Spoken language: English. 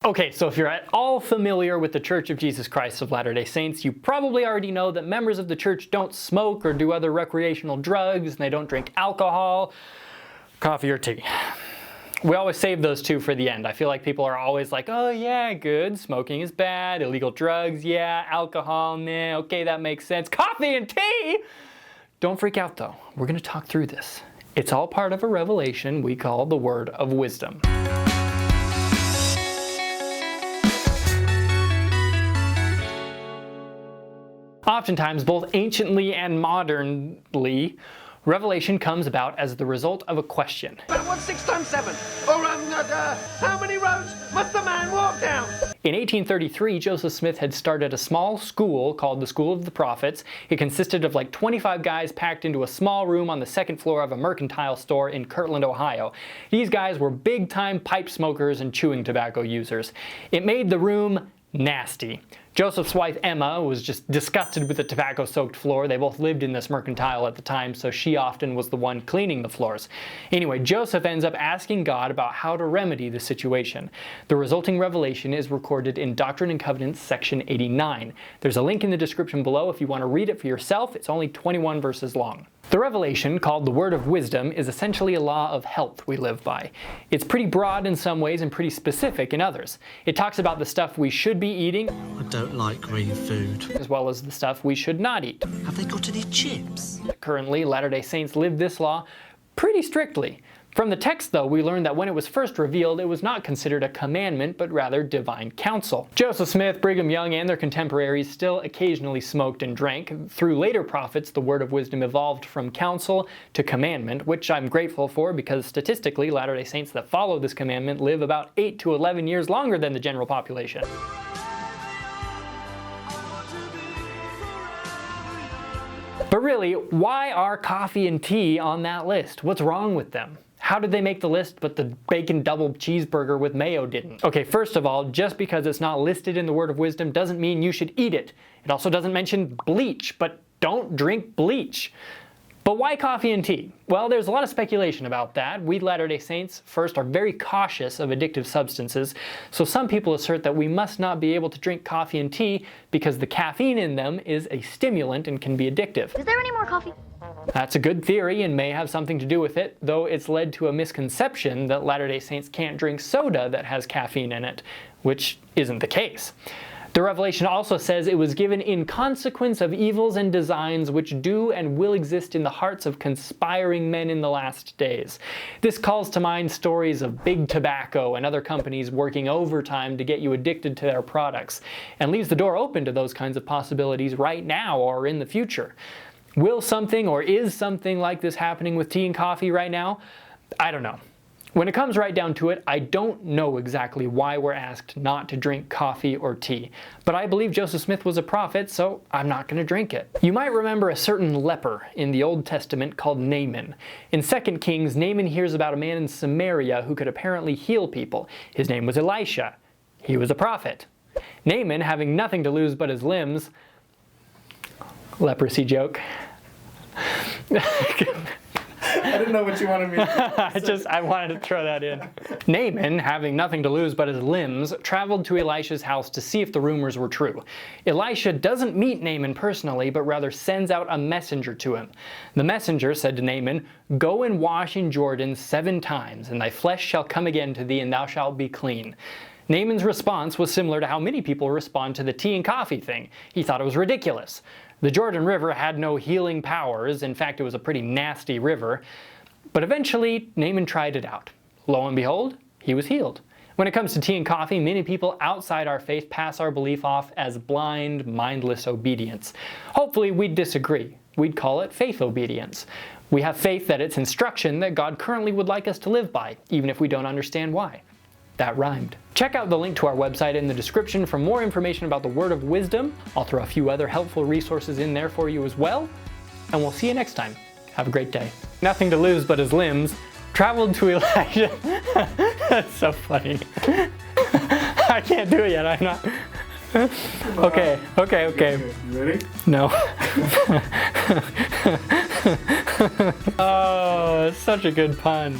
Okay, so if you're at all familiar with the Church of Jesus Christ of Latter-day Saints, you probably already know that members of the church don't smoke or do other recreational drugs, and they don't drink alcohol, coffee, or tea. We always save those two for the end. I feel like people are always like, oh yeah, good, smoking is bad, illegal drugs, yeah, alcohol, nah, okay, that makes sense. Coffee and tea! Don't freak out though, we're gonna talk through this. It's all part of a revelation we call the Word of Wisdom. Oftentimes, both anciently and modernly, revelation comes about as the result of a question. But what's 6 times 7? Or, how many roads must a man walk down? In 1833, Joseph Smith had started a small school called the School of the Prophets. It consisted of like 25 guys packed into a small room on the second floor of a mercantile store in Kirtland, Ohio. These guys were big-time pipe smokers and chewing tobacco users. It made the room nasty. Joseph's wife Emma was just disgusted with the tobacco-soaked floor. They both lived in this mercantile at the time, so she often was the one cleaning the floors. Anyway, Joseph ends up asking God about how to remedy the situation. The resulting revelation is recorded in Doctrine and Covenants, section 89. There's a link in the description below if you want to read it for yourself. It's only 21 verses long. The revelation, called the Word of Wisdom, is essentially a law of health we live by. It's pretty broad in some ways and pretty specific in others. It talks about the stuff we should be eating, I don't like green food, as well as the stuff we should not eat. Have they got any chips? Currently, Latter-day Saints live this law pretty strictly. From the text, though, we learn that when it was first revealed, it was not considered a commandment, but rather divine counsel. Joseph Smith, Brigham Young, and their contemporaries still occasionally smoked and drank. Through later prophets, the Word of Wisdom evolved from counsel to commandment, which I'm grateful for because statistically, Latter-day Saints that follow this commandment live about 8 to 11 years longer than the general population. But really, why are coffee and tea on that list? What's wrong with them? How did they make the list but the bacon double cheeseburger with mayo didn't? Okay, first of all, just because it's not listed in the Word of Wisdom doesn't mean you should eat it. It also doesn't mention bleach, but don't drink bleach. But why coffee and tea? Well, there's a lot of speculation about that. We Latter-day Saints, first, are very cautious of addictive substances, so some people assert that we must not be able to drink coffee and tea because the caffeine in them is a stimulant and can be addictive. Is there any more coffee? That's a good theory and may have something to do with it, though it's led to a misconception that Latter-day Saints can't drink soda that has caffeine in it, which isn't the case. The revelation also says it was given in consequence of evils and designs which do and will exist in the hearts of conspiring men in the last days. This calls to mind stories of big tobacco and other companies working overtime to get you addicted to their products, and leaves the door open to those kinds of possibilities right now or in the future. Will something or is something like this happening with tea and coffee right now? I don't know. When it comes right down to it, I don't know exactly why we're asked not to drink coffee or tea. But I believe Joseph Smith was a prophet, so I'm not going to drink it. You might remember a certain leper in the Old Testament called Naaman. In 2 Kings, Naaman hears about a man in Samaria who could apparently heal people. His name was Elisha. He was a prophet. Naaman, having nothing to lose but his limbs... Leprosy joke. I didn't know what you wanted me to do. I wanted to throw that in. Naaman, having nothing to lose but his limbs, traveled to Elisha's house to see if the rumors were true. Elisha doesn't meet Naaman personally, but rather sends out a messenger to him. The messenger said to Naaman, "Go and wash in Jordan 7 times, and thy flesh shall come again to thee, and thou shalt be clean." Naaman's response was similar to how many people respond to the tea and coffee thing. He thought it was ridiculous. The Jordan River had no healing powers. In fact, it was a pretty nasty river. But eventually, Naaman tried it out. Lo and behold, he was healed. When it comes to tea and coffee, many people outside our faith pass our belief off as blind, mindless obedience. Hopefully, we'd disagree. We'd call it faith obedience. We have faith that it's instruction that God currently would like us to live by, even if we don't understand why. That rhymed. Check out the link to our website in the description for more information about the Word of Wisdom. I'll throw a few other helpful resources in there for you as well. And we'll see you next time. Have a great day. Nothing to lose but his limbs. Traveled to Elijah. That's so funny. I can't do it yet, I'm not. Okay. You ready? No. Oh, it's such a good pun.